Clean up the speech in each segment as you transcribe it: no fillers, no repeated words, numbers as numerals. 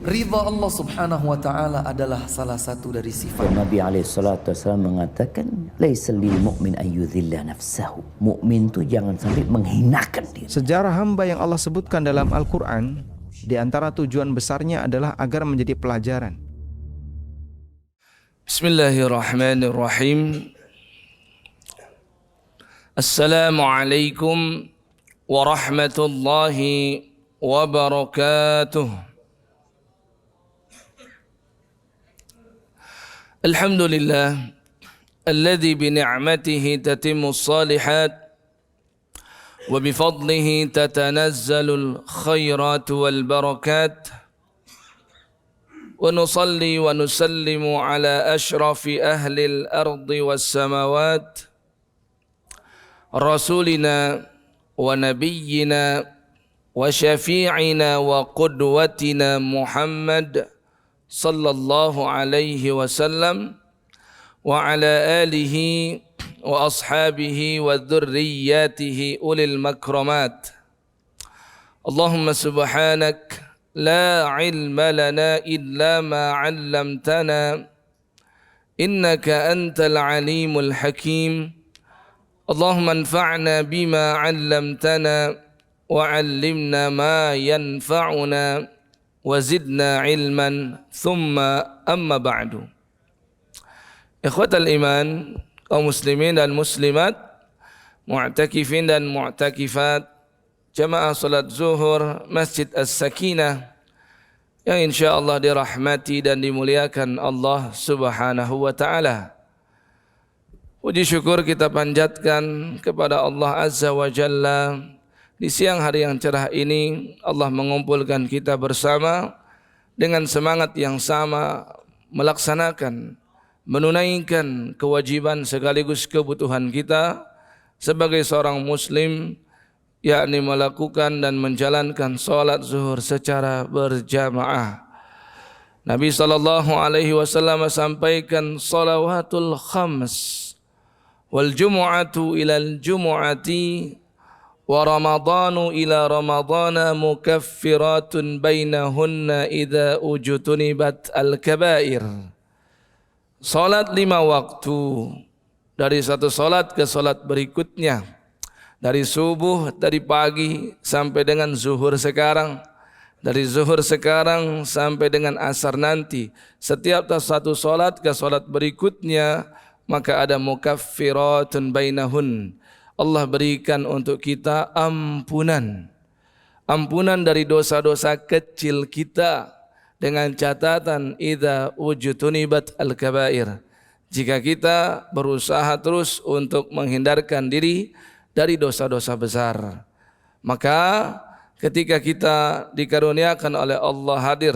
Ridha Allah subhanahu wa ta'ala adalah salah satu dari sifat. Nabi SAW mengatakan, laisa lil mu'min ayyudhilla nafsahu. Mukmin itu jangan sampai menghinakan diri. Sejarah hamba yang Allah sebutkan dalam Al-Quran, di antara tujuan besarnya adalah agar menjadi pelajaran. Bismillahirrahmanirrahim. Assalamualaikum warahmatullahi wabarakatuh. Alhamdulillah alladzi bi ni'matihi tatimmu shalihat wa bi fadlihi tatanazzalul khairatu wal barakat. Wa nusalli wa nusallimu ala ashrafi ahli al-ardi was samawat rasulina wa nabiyyina wa syafi'ina wa qudwatina Muhammad sallallahu alaihi wasallam wa ala alihi wa ashabihi wa dhurriyyatihi ulil makramat. Allahumma subhanak la ilma lana illa ma 'allamtana innaka antal alimul hakim. Allahumma anfa'na bima 'allamtana wa 'allimna ma yanfa'una wazidna ilman thumma amma ba'du. Ikhwatal iman, kaum muslimin dan muslimat, mu'takifin dan mu'takifat, jamaah salat zuhur Masjid As-Sakinah yang insyaallah dirahmati dan dimuliakan Allah subhanahu wa ta'ala. Puji syukur kita panjatkan kepada Allah Azza wa Jalla. Di siang hari yang cerah ini Allah mengumpulkan kita bersama dengan semangat yang sama melaksanakan, menunaikan kewajiban sekaligus kebutuhan kita sebagai seorang muslim, yakni melakukan dan menjalankan salat zuhur secara berjamaah. Nabi SAW sampaikan salawatul khams wal jumu'atu ilal jumu'ati wa ramadhanu ila ramadhana mukaffiratun bainahunna idza ujtunibat al-kabair. Salat 5 waktu, dari satu salat ke salat berikutnya, dari subuh, dari pagi sampai dengan zuhur sekarang, dari zuhur sekarang sampai dengan asar nanti, setiap satu salat ke salat berikutnya maka ada mukaffiratun bainahun. Allah berikan untuk kita ampunan dari dosa-dosa kecil kita dengan catatan idza ujtunibat al-kabair. Jika kita berusaha terus untuk menghindarkan diri dari dosa-dosa besar, maka ketika kita dikaruniakan oleh Allah hadir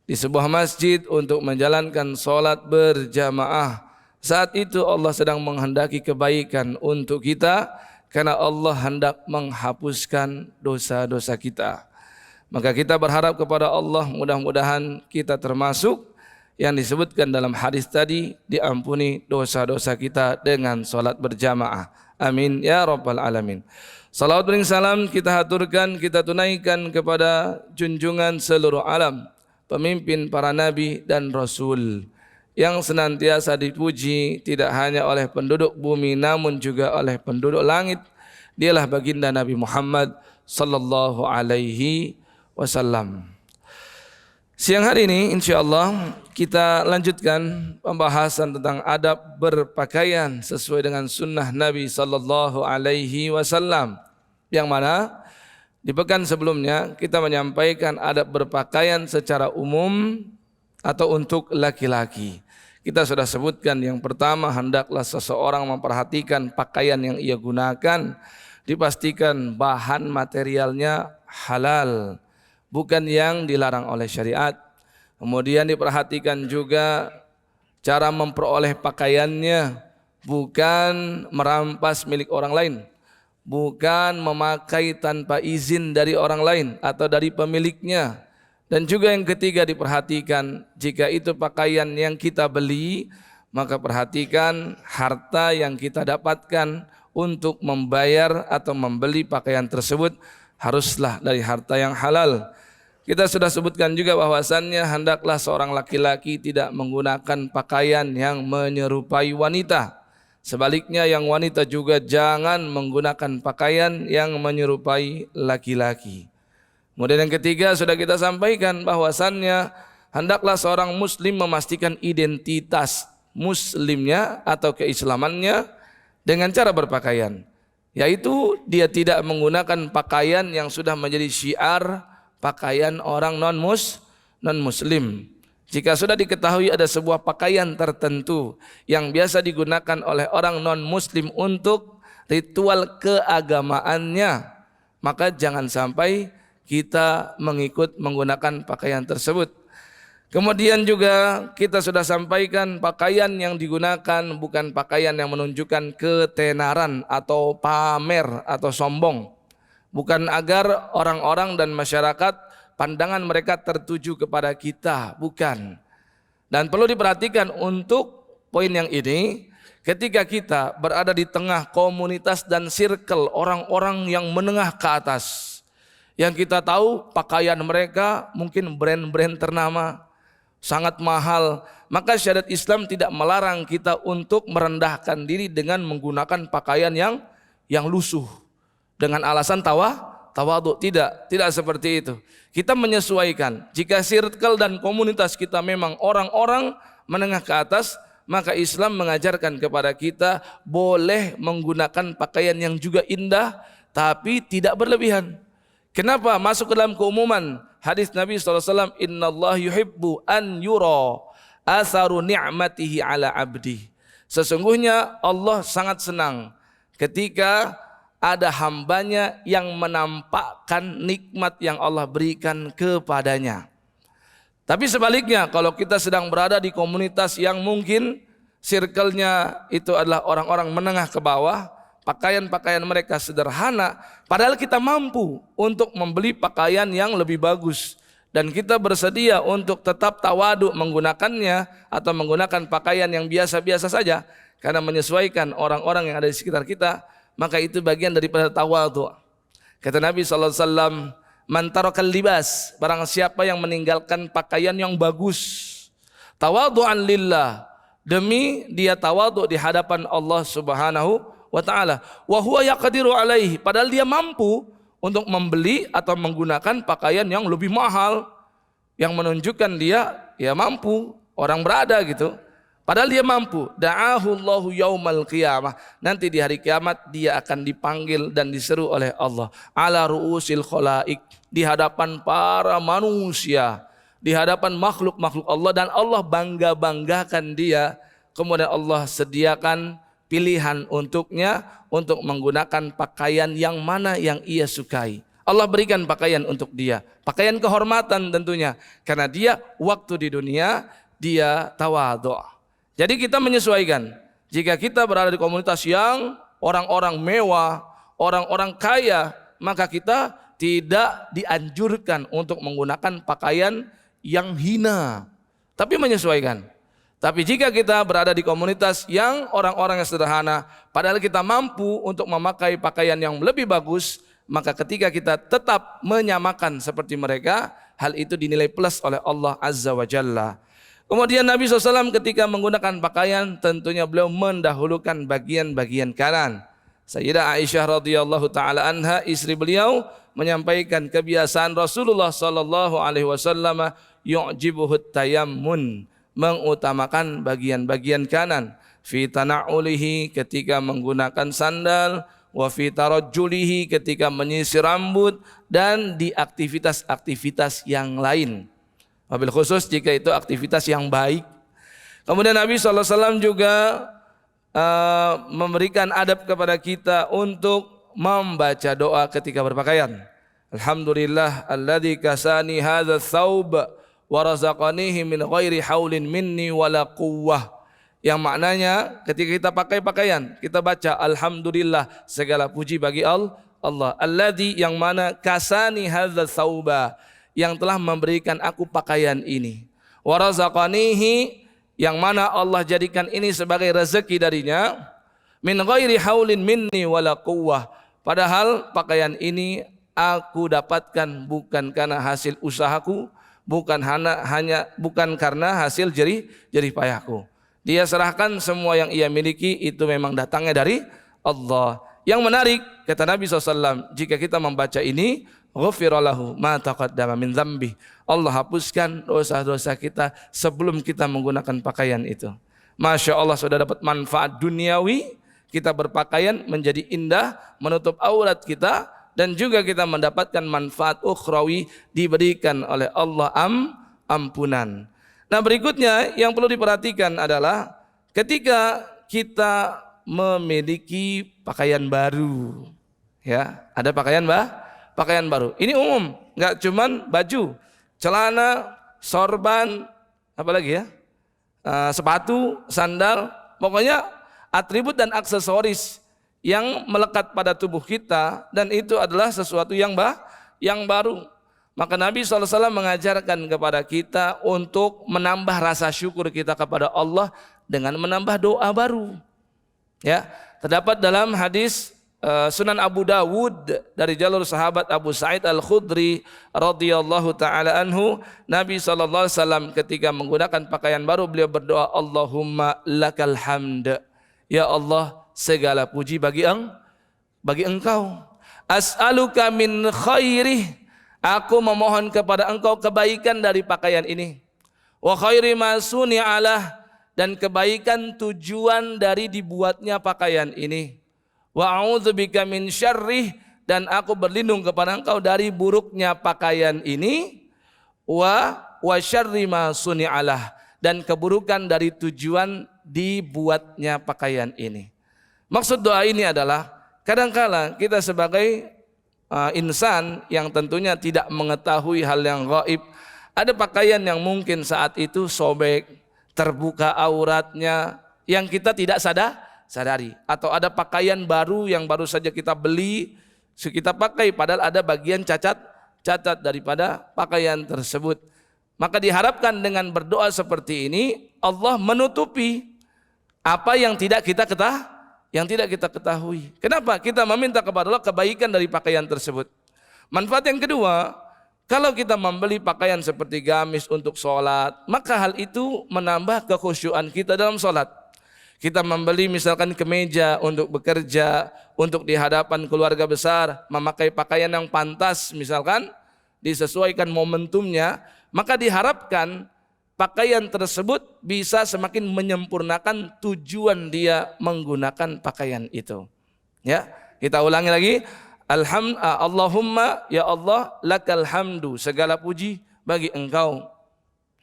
di sebuah masjid untuk menjalankan salat berjamaah, saat itu Allah sedang menghendaki kebaikan untuk kita, karena Allah hendak menghapuskan dosa-dosa kita. Maka kita berharap kepada Allah, mudah-mudahan kita termasuk yang disebutkan dalam hadis tadi, diampuni dosa-dosa kita dengan salat berjamaah. Amin ya rabbal alamin. Salawat dan salam kita haturkan, kita tunaikan kepada junjungan seluruh alam, pemimpin para nabi dan rasul, yang senantiasa dipuji tidak hanya oleh penduduk bumi namun juga oleh penduduk langit. Dialah baginda Nabi Muhammad sallallahu alaihi wasallam. Siang hari ini insyaallah kita lanjutkan pembahasan tentang adab berpakaian sesuai dengan sunnah Nabi sallallahu alaihi wasallam, yang mana di pekan sebelumnya kita menyampaikan adab berpakaian secara umum atau untuk laki-laki. Kita sudah sebutkan yang pertama, hendaklah seseorang memperhatikan pakaian yang ia gunakan, dipastikan bahan materialnya halal, bukan yang dilarang oleh syariat. Kemudian diperhatikan juga cara memperoleh pakaiannya, bukan merampas milik orang lain, bukan memakai tanpa izin dari orang lain atau dari pemiliknya. Dan juga yang ketiga diperhatikan, jika itu pakaian yang kita beli, maka perhatikan harta yang kita dapatkan untuk membayar atau membeli pakaian tersebut haruslah dari harta yang halal. kita sudah sebutkan juga bahwasannya hendaklah seorang laki-laki tidak menggunakan pakaian yang menyerupai wanita. Sebaliknya yang wanita juga jangan menggunakan pakaian yang menyerupai laki-laki. Kemudian yang ketiga sudah kita sampaikan bahwasannya hendaklah seorang muslim memastikan identitas muslimnya atau keislamannya dengan cara berpakaian. Yaitu dia tidak menggunakan pakaian yang sudah menjadi syiar pakaian orang non-muslim. Jika sudah diketahui ada sebuah pakaian tertentu yang biasa digunakan oleh orang non-muslim untuk ritual keagamaannya, maka jangan sampai kita menggunakan pakaian tersebut. Kemudian juga kita sudah sampaikan pakaian yang digunakan bukan pakaian yang menunjukkan ketenaran atau pamer atau sombong. Bukan agar orang-orang dan masyarakat pandangan mereka tertuju kepada kita, bukan. Dan perlu diperhatikan untuk poin yang ini, ketika kita berada di tengah komunitas dan circle orang-orang yang menengah ke atas, yang kita tahu pakaian mereka mungkin brand-brand ternama, sangat mahal, maka syariat Islam tidak melarang kita untuk merendahkan diri dengan menggunakan pakaian yang lusuh dengan alasan tawadhu. Tidak seperti itu. Kita menyesuaikan. Jika circle dan komunitas kita memang orang-orang menengah ke atas, maka Islam mengajarkan kepada kita boleh menggunakan pakaian yang juga indah tapi tidak berlebihan. Kenapa? Masuk ke dalam keumuman hadis Nabi SAW, Innallah yuhibbu an yura atharu ni'matihi ala abdi. Sesungguhnya Allah sangat senang ketika ada hambanya yang menampakkan nikmat yang Allah berikan kepadanya. Tapi sebaliknya, kalau kita sedang berada di komunitas yang mungkin circle-nya itu adalah orang-orang menengah ke bawah, pakaian-pakaian mereka sederhana, padahal kita mampu untuk membeli pakaian yang lebih bagus, dan kita bersedia untuk tetap tawadu menggunakannya atau menggunakan pakaian yang biasa-biasa saja karena menyesuaikan orang-orang yang ada di sekitar kita, maka itu bagian daripada tawadhu. Kata Nabi SAW, man tarakal libas, barang siapa yang meninggalkan pakaian yang bagus, tawadhu'an lillah, demi dia tawadhu di hadapan Allah Subhanahu wa ta'ala, wa huwa yaqdiru alaihi, padahal dia mampu untuk membeli atau menggunakan pakaian yang lebih mahal, yang menunjukkan dia mampu, orang berada gitu. Padahal dia mampu. Da'ahu Allahu yaumal qiyamah. Nanti di hari kiamat dia akan dipanggil dan diseru oleh Allah. Ala ru'usil khalaik. Di hadapan para manusia. Di hadapan makhluk-makhluk Allah. Dan Allah bangga-banggakan dia. Kemudian Allah sediakan pilihan untuknya untuk menggunakan pakaian yang mana yang ia sukai. Allah berikan pakaian untuk dia. Pakaian kehormatan tentunya. Karena dia waktu di dunia dia tawadhu'. Jadi kita menyesuaikan. Jika kita berada di komunitas yang orang-orang mewah, orang-orang kaya, maka kita tidak dianjurkan untuk menggunakan pakaian yang hina, tapi menyesuaikan. Tapi jika kita berada di komunitas yang orang-orang yang sederhana, padahal kita mampu untuk memakai pakaian yang lebih bagus, maka ketika kita tetap menyamakan seperti mereka, hal itu dinilai plus oleh Allah Azza wa Jalla. Kemudian Nabi SAW ketika menggunakan pakaian, tentunya beliau mendahulukan bagian-bagian kanan. Sayyidah Aisyah radhiyallahu taala anha, istri beliau, menyampaikan kebiasaan Rasulullah sallallahu alaihi wasallam yu'jibuhu tayammun, mengutamakan bagian-bagian kanan, fi tana'ulihi ketika menggunakan sandal, wa fi tarajjulihi ketika menyisir rambut, dan di aktivitas-aktivitas yang lain. Wabil khusus jika itu aktivitas yang baik. Kemudian Nabi SAW juga memberikan adab kepada kita untuk membaca doa ketika berpakaian. Alhamdulillah alladzi kasani hadza thawb wa razaqanihi min ghairi haulin minni wala quwwah. Yang maknanya ketika kita pakai pakaian, kita baca alhamdulillah, segala puji bagi Allah. Alladzi, yang mana, kasani hadza thawba, yang telah memberikan aku pakaian ini. Wa razaqanihi, yang mana Allah jadikan ini sebagai rezeki darinya. Min ghairi haulin minni wala quwwah, padahal pakaian ini aku dapatkan bukan karena hasil usahaku, bukan karena hasil jerih payahku. Dia serahkan semua yang ia miliki itu memang datangnya dari Allah. Yang menarik, kata Nabi SAW, jika kita membaca ini, ghufira lahu ma taqaddama min dzambi. Allah hapuskan dosa-dosa kita sebelum kita menggunakan pakaian itu. Masya Allah, sudah dapat manfaat duniawi, kita berpakaian menjadi indah, menutup aurat kita, dan juga kita mendapatkan manfaat ukhrawi, diberikan oleh Allah ampunan. Nah, berikutnya yang perlu diperhatikan adalah ketika kita memiliki pakaian baru, ya, ada pakaian baru. Ini umum, nggak cuman baju, celana, sorban, apalagi ya, sepatu, sandal, pokoknya atribut dan aksesoris yang melekat pada tubuh kita, dan itu adalah sesuatu yang baru. Maka Nabi SAW mengajarkan kepada kita untuk menambah rasa syukur kita kepada Allah dengan menambah doa baru. Ya, terdapat dalam hadis Sunan Abu Dawud dari jalur sahabat Abu Sa'id Al-Khudri radhiyallahu taala anhu, Nabi SAW ketika menggunakan pakaian baru beliau berdoa, Allahumma lakal hamd, ya Allah segala puji bagi Engkau. As'aluka min khairih, aku memohon kepada Engkau kebaikan dari pakaian ini. Wa khairi ma suni'alah, dan kebaikan tujuan dari dibuatnya pakaian ini. Wa a'udzubika min syarrih, dan aku berlindung kepada Engkau dari buruknya pakaian ini. Wa syarri ma suni'alah, dan keburukan dari tujuan dibuatnya pakaian ini. Maksud doa ini adalah kadangkala kita sebagai insan yang tentunya tidak mengetahui hal yang gaib, ada pakaian yang mungkin saat itu sobek, terbuka auratnya yang kita tidak sadari, atau ada pakaian baru yang baru saja kita beli, kita pakai padahal ada bagian cacat daripada pakaian tersebut. Maka diharapkan dengan berdoa seperti ini Allah menutupi apa yang tidak kita ketahui. Kenapa? Kita meminta kepada Allah kebaikan dari pakaian tersebut. Manfaat yang kedua, kalau kita membeli pakaian seperti gamis untuk sholat, maka hal itu menambah kekhusyuan kita dalam sholat. Kita membeli misalkan kemeja untuk bekerja, untuk di hadapan keluarga besar, memakai pakaian yang pantas misalkan, disesuaikan momentumnya, maka diharapkan pakaian tersebut bisa semakin menyempurnakan tujuan dia menggunakan pakaian itu. Ya, kita ulangi lagi. Allahumma, ya Allah, lakal hamdu, segala puji bagi Engkau.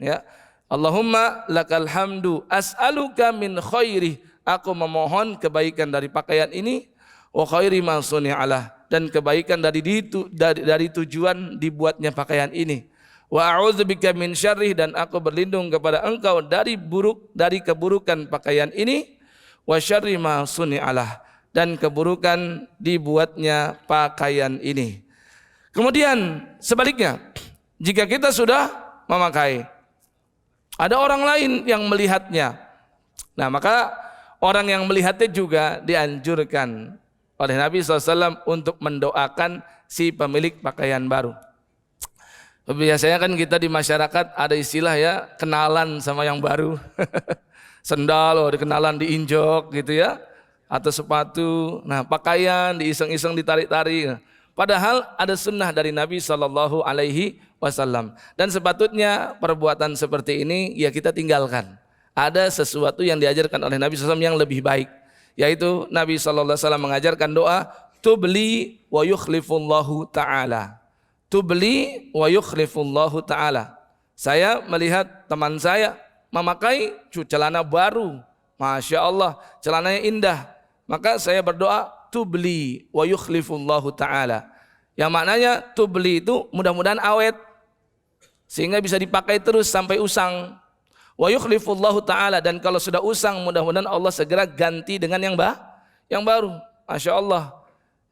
Ya, Allahumma lakal hamdu, as'aluka min khairi, aku memohon kebaikan dari pakaian ini, wa khairi ma suni'alah, dan kebaikan dari tujuan dibuatnya pakaian ini. Wa a'udzubika min syarrih, dan aku berlindung kepada Engkau dari keburukan pakaian ini, wa syarri ma suni'alah, dan keburukan dibuatnya pakaian ini. Kemudian sebaliknya, jika kita sudah memakai, ada orang lain yang melihatnya, nah maka orang yang melihatnya juga dianjurkan oleh Nabi SAW untuk mendoakan si pemilik pakaian baru. Biasanya kan kita di masyarakat ada istilah ya, kenalan sama yang baru. Sendal, kenalan diinjok gitu ya, atau sepatu. Nah, pakaian diiseng-iseng ditarik-tarik. Padahal ada sunnah dari Nabi SAW. Dan sepatutnya perbuatan seperti ini ya kita tinggalkan. Ada sesuatu yang diajarkan oleh Nabi SAW yang lebih baik, yaitu Nabi SAW mengajarkan doa tubli wa yukhlifullahu ta'ala. Tubli wa yukhlifullahu ta'ala. Saya melihat teman saya memakai celana baru, Masya Allah, celananya indah, maka saya berdoa tubli wa yukhlifullahu ta'ala, yang maknanya tubli itu mudah-mudahan awet sehingga bisa dipakai terus sampai usang. Wa yukhlifullahu ta'ala, dan kalau sudah usang mudah-mudahan Allah segera ganti dengan yang baru. Masya Allah.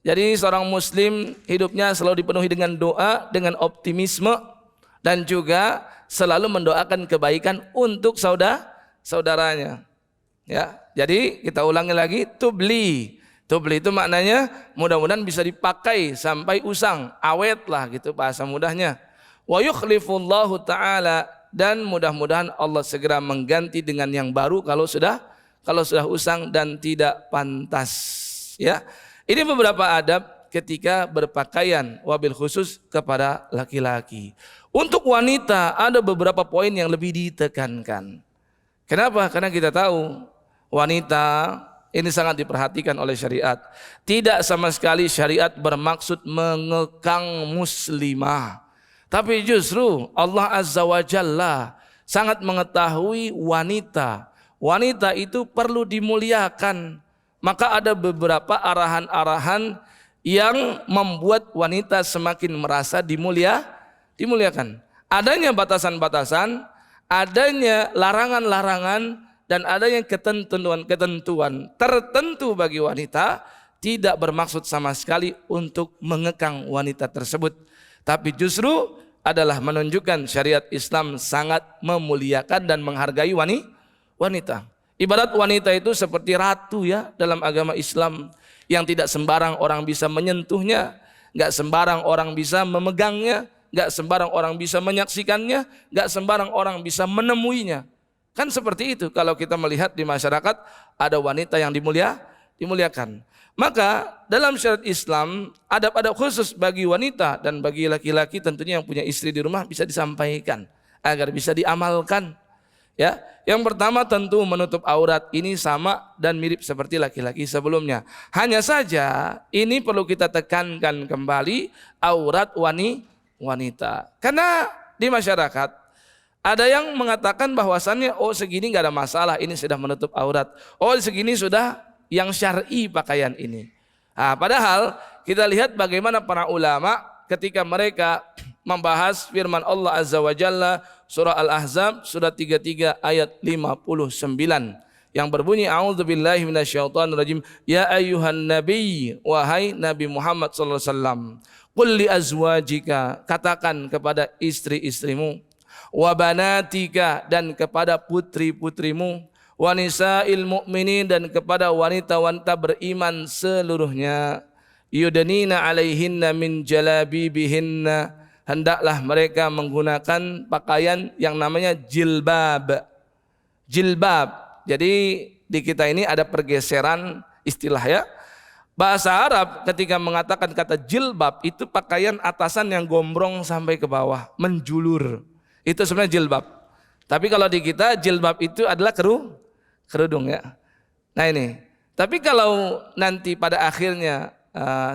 Jadi seorang muslim hidupnya selalu dipenuhi dengan doa, dengan optimisme, dan juga selalu mendoakan kebaikan untuk saudaranya. Ya, jadi kita ulangi lagi, tubli, Tubli itu maknanya mudah-mudahan bisa dipakai sampai usang, awet lah gitu bahasa mudahnya. Wa yukhlifullahu ta'ala, dan mudah-mudahan Allah segera mengganti dengan yang baru kalau sudah usang dan tidak pantas. Ya, ini beberapa adab ketika berpakaian, wabil khusus kepada laki-laki. Untuk wanita ada beberapa poin yang lebih ditekankan. Kenapa? Karena kita tahu wanita ini sangat diperhatikan oleh syariat. Tidak sama sekali syariat bermaksud mengekang muslimah. Tapi justru Allah Azza wa Jalla sangat mengetahui wanita. Wanita itu perlu dimuliakan. Maka ada beberapa arahan-arahan yang membuat wanita semakin merasa dimuliakan. Adanya batasan-batasan, adanya larangan-larangan, dan adanya ketentuan-ketentuan tertentu bagi wanita tidak bermaksud sama sekali untuk mengekang wanita tersebut, tapi justru adalah menunjukkan syariat Islam sangat memuliakan dan menghargai wanita. Ibarat wanita itu seperti ratu ya dalam agama Islam, yang tidak sembarang orang bisa menyentuhnya, nggak sembarang orang bisa memegangnya, nggak sembarang orang bisa menyaksikannya, nggak sembarang orang bisa menemuinya. Kan seperti itu kalau kita melihat di masyarakat ada wanita yang dimuliakan. Maka dalam syariat Islam adab-adab khusus bagi wanita dan bagi laki-laki tentunya yang punya istri di rumah bisa disampaikan agar bisa diamalkan. Ya, yang pertama tentu menutup aurat ini sama dan mirip seperti laki-laki sebelumnya. Hanya saja ini perlu kita tekankan kembali aurat wanita. Karena di masyarakat ada yang mengatakan bahwasannya segini nggak ada masalah, ini sudah menutup aurat. Segini sudah yang syar'i pakaian ini. Padahal kita lihat bagaimana para ulama ketika mereka membahas firman Allah Azza wa Jalla surah Al-Ahzab surah 33 ayat 59 yang berbunyi a'udzubillahi minasyaitonirrajim ya ayyuhan nabiy, wahai Nabi Muhammad sallallahu alaihi wasallam, qul li azwajika, katakan kepada istri-istrimu, wa banatika, dan kepada putri-putrimu, wa nisa'il mu'minin, dan kepada wanita-wanita beriman seluruhnya, yudnina alaihinna min jalabibihinna, hendaklah mereka menggunakan pakaian yang namanya jilbab. Jadi di kita ini ada pergeseran istilah ya. Bahasa Arab ketika mengatakan kata jilbab itu pakaian atasan yang gombrong sampai ke bawah, menjulur. Itu sebenarnya jilbab. Tapi kalau di kita jilbab itu adalah kerudung ya. Nah ini. Tapi kalau nanti pada akhirnya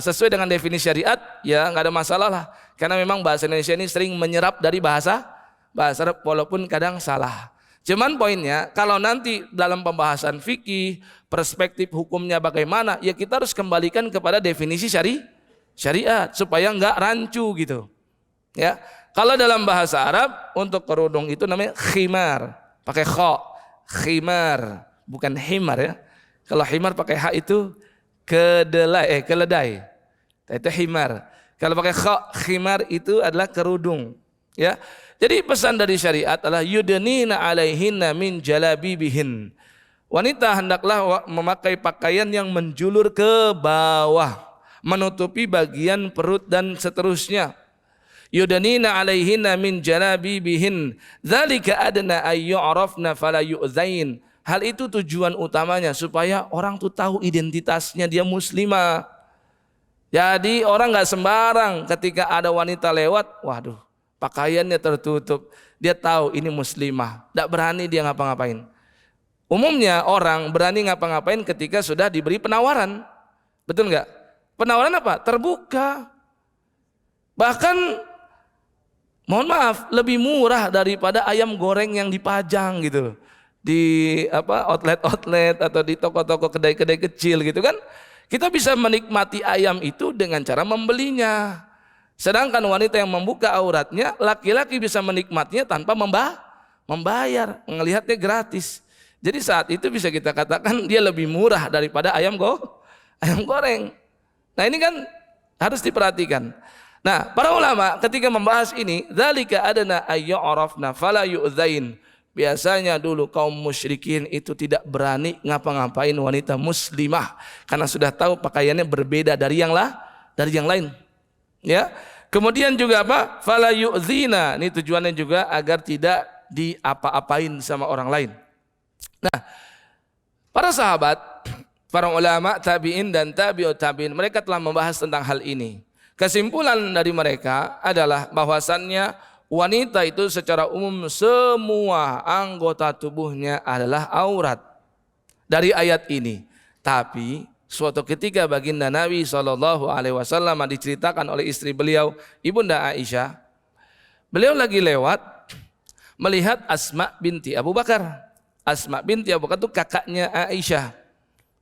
sesuai dengan definisi syariat ya nggak ada masalah lah. Karena memang bahasa Indonesia ini sering menyerap dari bahasa Arab walaupun kadang salah. Cuman poinnya kalau nanti dalam pembahasan fikih perspektif hukumnya bagaimana ya kita harus kembalikan kepada definisi syariat supaya nggak rancu gitu. Ya. Kalau dalam bahasa Arab untuk kerudung itu namanya khimar, pakai kha, khimar, bukan himar ya. Kalau himar pakai ha itu keledai. Itu himar. Kalau pakai kha, khimar itu adalah kerudung, ya. Jadi pesan dari syariat adalah yudnina alaihinna min jalabibihin. Wanita hendaklah memakai pakaian yang menjulur ke bawah, menutupi bagian perut dan seterusnya. Yudnina alaihinna min jalabibihin dzalika adna ay yu'rafna fala yu'zain. Hal itu tujuan utamanya supaya orang tuh tahu identitasnya dia muslimah. Jadi orang nggak sembarang ketika ada wanita lewat, waduh pakaiannya tertutup, dia tahu ini muslimah, nggak berani dia ngapa-ngapain. Umumnya orang berani ngapa-ngapain ketika sudah diberi penawaran, betul nggak? Penawaran apa? Terbuka. Bahkan mohon maaf, lebih murah daripada ayam goreng yang dipajang gitu di outlet atau di toko-toko kedai-kedai kecil gitu kan. Kita bisa menikmati ayam itu dengan cara membelinya. Sedangkan wanita yang membuka auratnya, laki-laki bisa menikmatinya tanpa membayar, melihatnya gratis. Jadi saat itu bisa kita katakan dia lebih murah daripada ayam goreng. Nah ini kan harus diperhatikan. Nah, para ulama ketika membahas ini, dzalika adna ayyurafna fala yu'zain. biasanya dulu kaum musyrikin itu tidak berani ngapa-ngapain wanita muslimah karena sudah tahu pakaiannya berbeda dari yang lain. Ya. Kemudian juga apa? Fala yu'zina. Ini tujuannya juga agar tidak diapa-apain sama orang lain. Nah, para sahabat, para ulama, tabi'in dan tabi'ut tabi'in, mereka telah membahas tentang hal ini. Kesimpulan dari mereka adalah bahwasannya wanita itu secara umum semua anggota tubuhnya adalah aurat dari ayat ini. Tapi suatu ketika baginda Nabi SAW diceritakan oleh istri beliau, Ibunda Aisyah, beliau lagi lewat melihat Asma binti Abu Bakar. Asma binti Abu Bakar itu kakaknya Aisyah,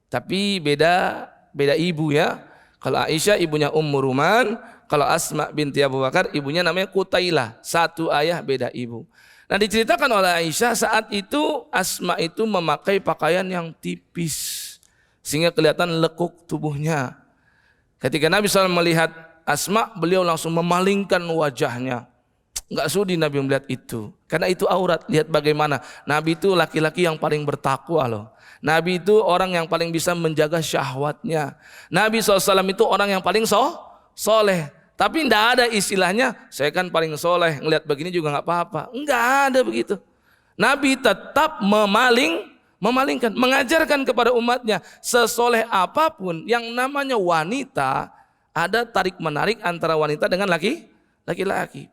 tapi beda ibu ya. Kalau Aisyah ibunya Ummu Ruman, kalau Asma binti Abu Bakar ibunya namanya Qutailah, satu ayah beda ibu. Nah, diceritakan oleh Aisyah saat itu Asma itu memakai pakaian yang tipis sehingga kelihatan lekuk tubuhnya. Ketika Nabi SAW melihat Asma, beliau langsung memalingkan wajahnya. Enggak sudi Nabi melihat itu, karena itu aurat. Lihat bagaimana Nabi itu laki-laki yang paling bertakwa loh. Nabi itu orang yang paling bisa menjaga syahwatnya. Nabi SAW itu orang yang paling soleh. Tapi tidak ada istilahnya saya kan paling soleh, ngelihat begini juga nggak apa-apa. Enggak ada begitu. Nabi tetap memalingkan, mengajarkan kepada umatnya sesoleh apapun yang namanya wanita, ada tarik menarik antara wanita dengan laki-laki.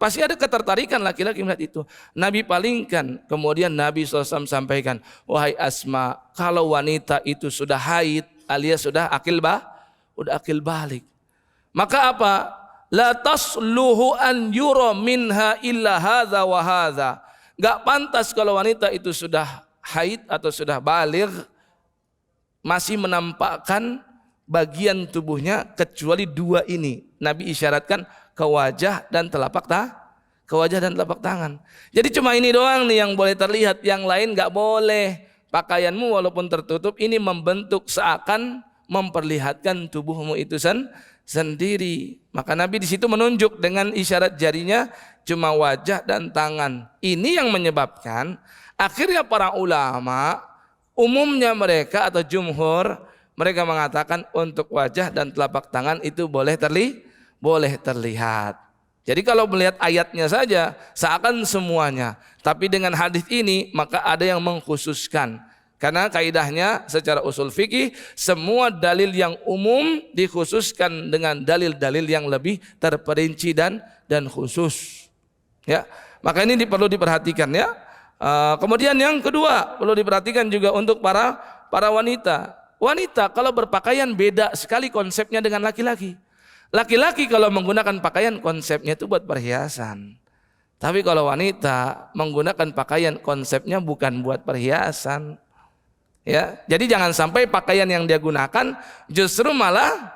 Pasti ada ketertarikan laki-laki melihat itu. Nabi palingkan, kemudian Nabi SAW sampaikan, wahai Asma, kalau wanita itu sudah haid alias sudah akil balik, maka apa? La tasluhu an yura minha illa hadza wa hadza. Enggak pantas kalau wanita itu sudah haid atau sudah baligh masih menampakkan bagian tubuhnya kecuali dua ini. Nabi isyaratkan ke wajah dan telapak tangan. Jadi cuma ini doang nih yang boleh terlihat, yang lain enggak boleh. Pakaianmu walaupun tertutup ini membentuk seakan memperlihatkan tubuhmu itu sendiri. Maka Nabi di situ menunjuk dengan isyarat jarinya cuma wajah dan tangan. Ini yang menyebabkan akhirnya para ulama umumnya mereka atau jumhur mereka mengatakan untuk wajah dan telapak tangan itu boleh terlihat. Jadi kalau melihat ayatnya saja seakan semuanya, tapi dengan hadis ini maka ada yang mengkhususkan. Karena kaidahnya secara usul fikih semua dalil yang umum dikhususkan dengan dalil-dalil yang lebih terperinci dan khusus. Ya, maka ini perlu diperhatikan ya. Kemudian yang kedua perlu diperhatikan juga untuk para wanita. Wanita kalau berpakaian beda sekali konsepnya dengan laki-laki. Laki-laki kalau menggunakan pakaian konsepnya itu buat perhiasan. Tapi kalau wanita menggunakan pakaian konsepnya bukan buat perhiasan. Ya, jadi jangan sampai pakaian yang dia gunakan justru malah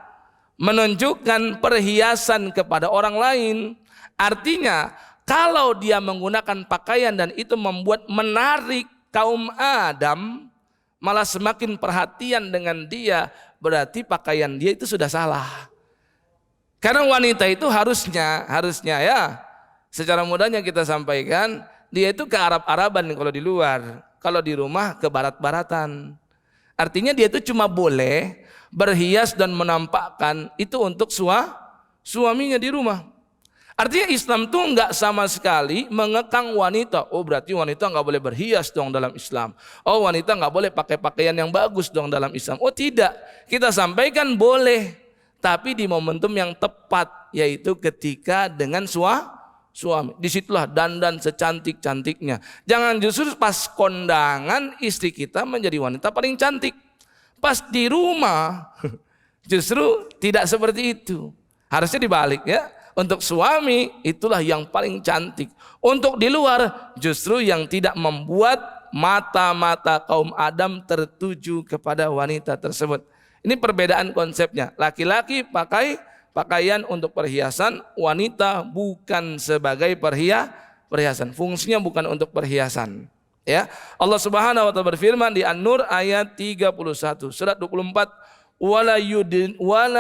menunjukkan perhiasan kepada orang lain. Artinya kalau dia menggunakan pakaian dan itu membuat menarik kaum Adam, malah semakin perhatian dengan dia, berarti pakaian dia itu sudah salah. Karena wanita itu harusnya ya, secara mudahnya kita sampaikan, dia itu ke Arab-Araban kalau di luar. Kalau di rumah ke barat-baratan. Artinya dia itu cuma boleh berhias dan menampakkan itu untuk suaminya di rumah. Artinya Islam tuh enggak sama sekali mengekang wanita. Oh berarti wanita enggak boleh berhias dong dalam Islam. Oh wanita enggak boleh pakai pakaian yang bagus dong dalam Islam. Oh tidak, kita sampaikan boleh. Tapi di momentum yang tepat, yaitu ketika dengan suami. Disitulah dandan secantik-cantiknya. Jangan justru pas kondangan istri kita menjadi wanita paling cantik. Pas di rumah justru tidak seperti itu. Harusnya dibalik ya. Untuk suami itulah yang paling cantik. Untuk di luar justru yang tidak membuat mata-mata kaum Adam tertuju kepada wanita tersebut. Ini perbedaan konsepnya. Laki-laki pakai pakaian untuk perhiasan, wanita bukan sebagai perhiasan. Fungsinya bukan untuk perhiasan. Ya, Allah Subhanahu wa taala berfirman di An-Nur ayat 31, surat 24, wala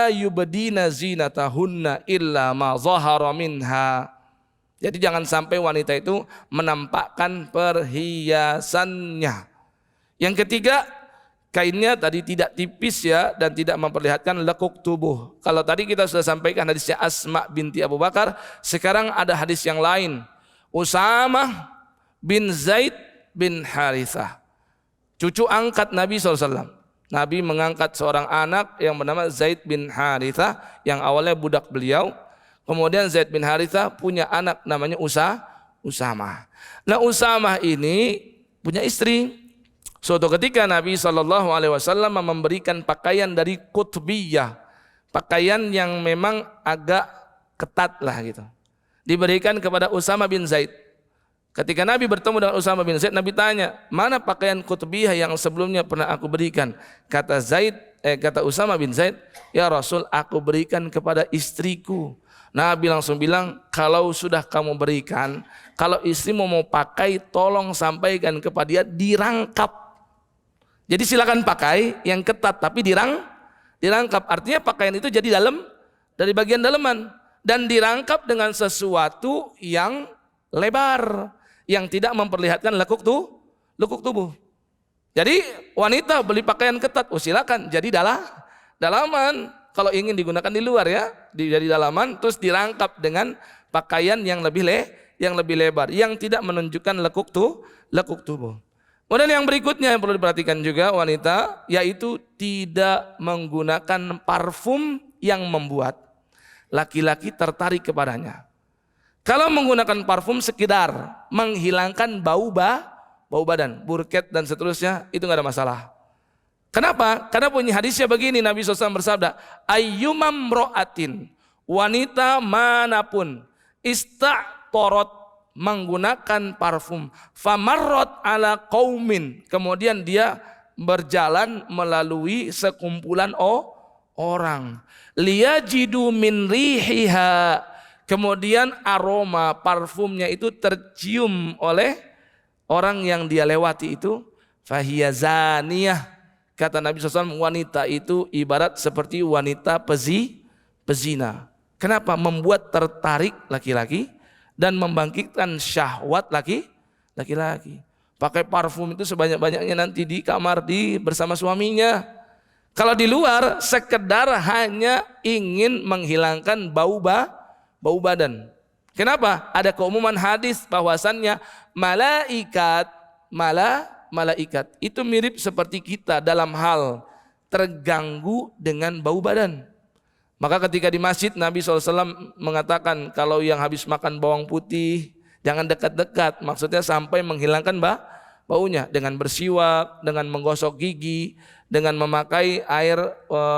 yubdina zinatahunna illa ma zahara minha. Jadi jangan sampai wanita itu menampakkan perhiasannya. Yang ketiga, kainnya tadi tidak tipis ya, dan tidak memperlihatkan lekuk tubuh. Kalau tadi kita sudah sampaikan hadisnya Asma binti Abu Bakar, sekarang ada hadis yang lain. Usamah bin Zaid bin Harithah, cucu angkat Nabi SAW. Nabi mengangkat seorang anak yang bernama Zaid bin Harithah, yang awalnya budak beliau. Kemudian Zaid bin Harithah punya anak namanya Usamah. Nah, Usamah ini punya istri. Suatu ketika Nabi SAW memberikan pakaian dari kutbiyah, pakaian yang memang agak ketat lah gitu, diberikan kepada Usamah bin Zaid. Ketika Nabi bertemu dengan Usamah bin Zaid, Nabi tanya, mana pakaian kutbiyah yang sebelumnya pernah aku berikan? Kata Usamah bin Zaid, ya Rasul, aku berikan kepada istriku. Nabi langsung bilang, kalau sudah kamu berikan, kalau istrimu mau pakai, tolong sampaikan kepada dia dirangkap. Jadi silakan pakai yang ketat, tapi dirangkap. Artinya pakaian itu jadi dalam, dari bagian daleman, dan dirangkap dengan sesuatu yang lebar, yang tidak memperlihatkan lekuk tubuh. Jadi wanita beli pakaian ketat, silakan jadi dalaman. Kalau ingin digunakan di luar ya, dari dalaman, terus dirangkap dengan pakaian yang lebih lebar, yang tidak menunjukkan lekuk tubuh. Kemudian yang berikutnya yang perlu diperhatikan juga wanita, yaitu tidak menggunakan parfum yang membuat laki-laki tertarik kepadanya. Kalau menggunakan parfum sekedar menghilangkan bau badan, burket dan seterusnya, itu nggak ada masalah. Kenapa? Karena punya hadisnya begini, Nabi SAW bersabda, ayyumam ro'atin, wanita manapun, ista'torot, menggunakan parfum, famarrot ala qaumin, kemudian dia berjalan melalui sekumpulan orang, liyajidu min rihiha, kemudian aroma parfumnya itu tercium oleh orang yang dia lewati itu, fahiya zaniyah. Kata Nabi SAW, wanita itu ibarat seperti wanita pezina. Kenapa? Membuat tertarik laki-laki dan membangkitkan syahwat laki-laki. Pakai parfum itu sebanyak-banyaknya nanti di kamar bersama suaminya. Kalau di luar sekedar hanya ingin menghilangkan bau badan. Kenapa? Ada keumuman hadis bahwasannya malaikat itu mirip seperti kita dalam hal terganggu dengan bau badan. Maka ketika di masjid Nabi SAW mengatakan kalau yang habis makan bawang putih jangan dekat-dekat, maksudnya sampai menghilangkan baunya dengan bersiwak, dengan menggosok gigi, dengan memakai air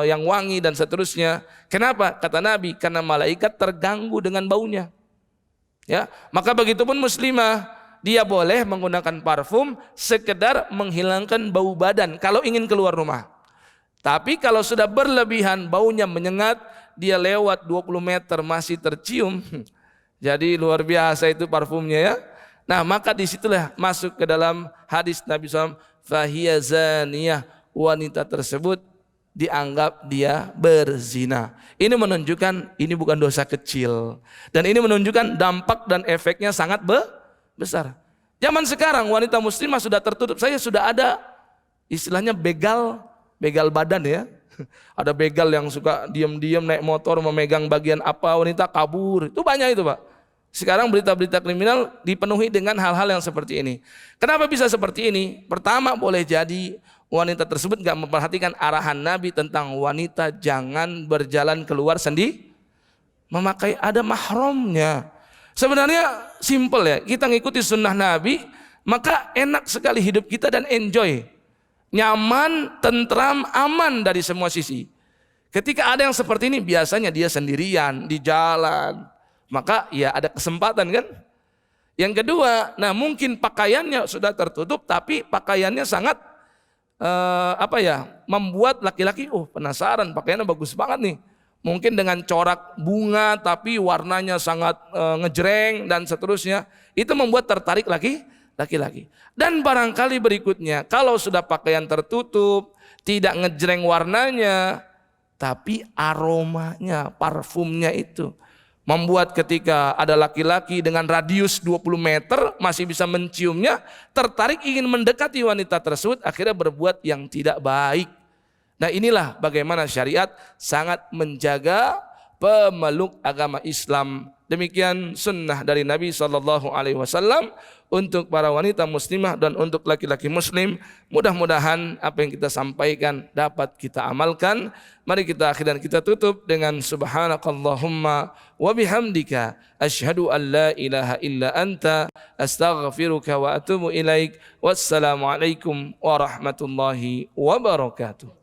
yang wangi dan seterusnya. Kenapa? Kata Nabi, karena malaikat terganggu dengan baunya. Ya, maka begitupun muslimah, dia boleh menggunakan parfum sekedar menghilangkan bau badan kalau ingin keluar rumah. Tapi kalau sudah berlebihan, baunya menyengat, dia lewat 20 meter masih tercium, jadi luar biasa itu parfumnya ya. Nah, maka disitulah masuk ke dalam hadis Nabi SAW, fahiya zaniyah, wanita tersebut dianggap dia berzina. Ini menunjukkan ini bukan dosa kecil, dan ini menunjukkan dampak dan efeknya sangat besar. Zaman sekarang wanita muslimah sudah tertutup. Saya sudah ada istilahnya begal badan ya. Ada begal yang suka diam-diam naik motor memegang bagian apa wanita, kabur. Itu banyak itu, Pak. Sekarang berita-berita kriminal dipenuhi dengan hal-hal yang seperti ini. Kenapa bisa seperti ini? Pertama, boleh jadi wanita tersebut gak memperhatikan arahan Nabi tentang wanita jangan berjalan keluar sendiri, memakai ada mahramnya. Sebenarnya simple ya, kita ngikuti sunnah Nabi, maka enak sekali hidup kita dan enjoy. Nyaman, tentram, aman dari semua sisi. Ketika ada yang seperti ini, biasanya dia sendirian di jalan, maka ya ada kesempatan kan. Yang kedua, nah mungkin pakaiannya sudah tertutup, tapi pakaiannya sangat membuat laki-laki penasaran, pakaiannya bagus banget nih. Mungkin dengan corak bunga tapi warnanya sangat ngejreng dan seterusnya, itu membuat tertarik laki-laki. Dan barangkali berikutnya, kalau sudah pakaian tertutup, tidak ngejreng warnanya, tapi aromanya, parfumnya itu Membuat ketika ada laki-laki dengan radius 20 meter masih bisa menciumnya, tertarik ingin mendekati wanita tersebut, akhirnya berbuat yang tidak baik. Nah, inilah bagaimana syariat sangat menjaga pemeluk agama Islam. Demikian sunnah dari Nabi SAW untuk para wanita muslimah dan untuk laki-laki muslim. Mudah-mudahan apa yang kita sampaikan dapat kita amalkan. Mari kita akhir dan kita tutup dengan subhanakallahumma wa bihamdika asyhadu an la ilaha illa anta astaghfiruka wa atubu ilaik. Wassalamualaikum warahmatullahi wabarakatuh.